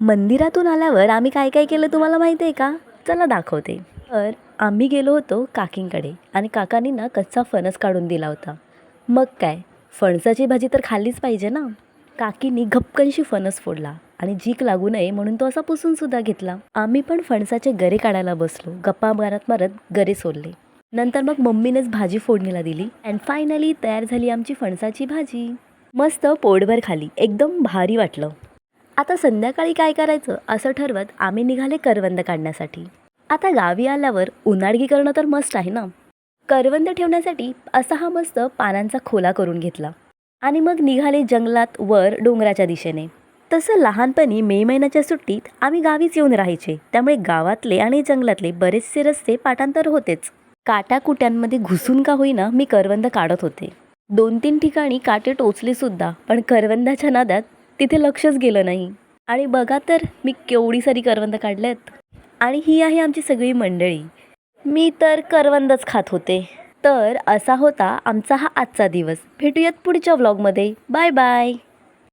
मंदिरातून आल्यावर आम्ही काय काय केलं तुम्हाला माहिती आहे का? चला दाखवते. तर आम्ही गेलो होतो काकींकडे आणि काकांनी ना कच्चा फणस काढून दिला होता. मग काय, फणसाची भाजी तर खाल्लीच पाहिजे ना. काकींनी गपकनशी फणस फोडला आणि झीक लागू नये म्हणून तो असा पुसून सुद्धा घेतला. आम्ही पण फणसाचे गरे काढायला बसलो. गप्पा मारत मारत गरे सोलले. नंतर मग मम्मीनेच भाजी फोडणीला दिली अँड फायनली तयार झाली आमची फणसाची भाजी. मस्त पोटभर खाली, एकदम भारी वाटलं. आता संध्याकाळी काय करायचं असं ठरवत आम्ही निघाले करवंद काढण्यासाठी. आता गावी आल्यावर उन्हाळगी करणं तर मस्ट आहे ना. करवंद ठेवण्यासाठी असा हा मस्त पानांचा खोला करून घेतला आणि मग निघाले जंगलात वर डोंगराच्या दिशेने. तसं लहानपणी मे महिन्याच्या सुट्टीत आम्ही गावीच येऊन राहायचे, त्यामुळे गावातले आणि जंगलातले बरेचसे रस्ते पाटांतर होतेच. काट्याकुट्यांमध्ये घुसून का होईना मी करवंद काढत होते. 2-3 ठिकाणी काटे टोचले सुद्धा, पण करवंदाच्या नादात तिथे लक्षच गेलं नाही. आणि बघा तर मी केवढी सारी करवंद काढल्यात. आणि ही आहे आमची सगळी मंडळी. मी तर करवंदच खात होते. तर असा होता आमचा हा आजचा दिवस. भेटूयात पुढच्या व्लॉगमध्ये. Bye bye.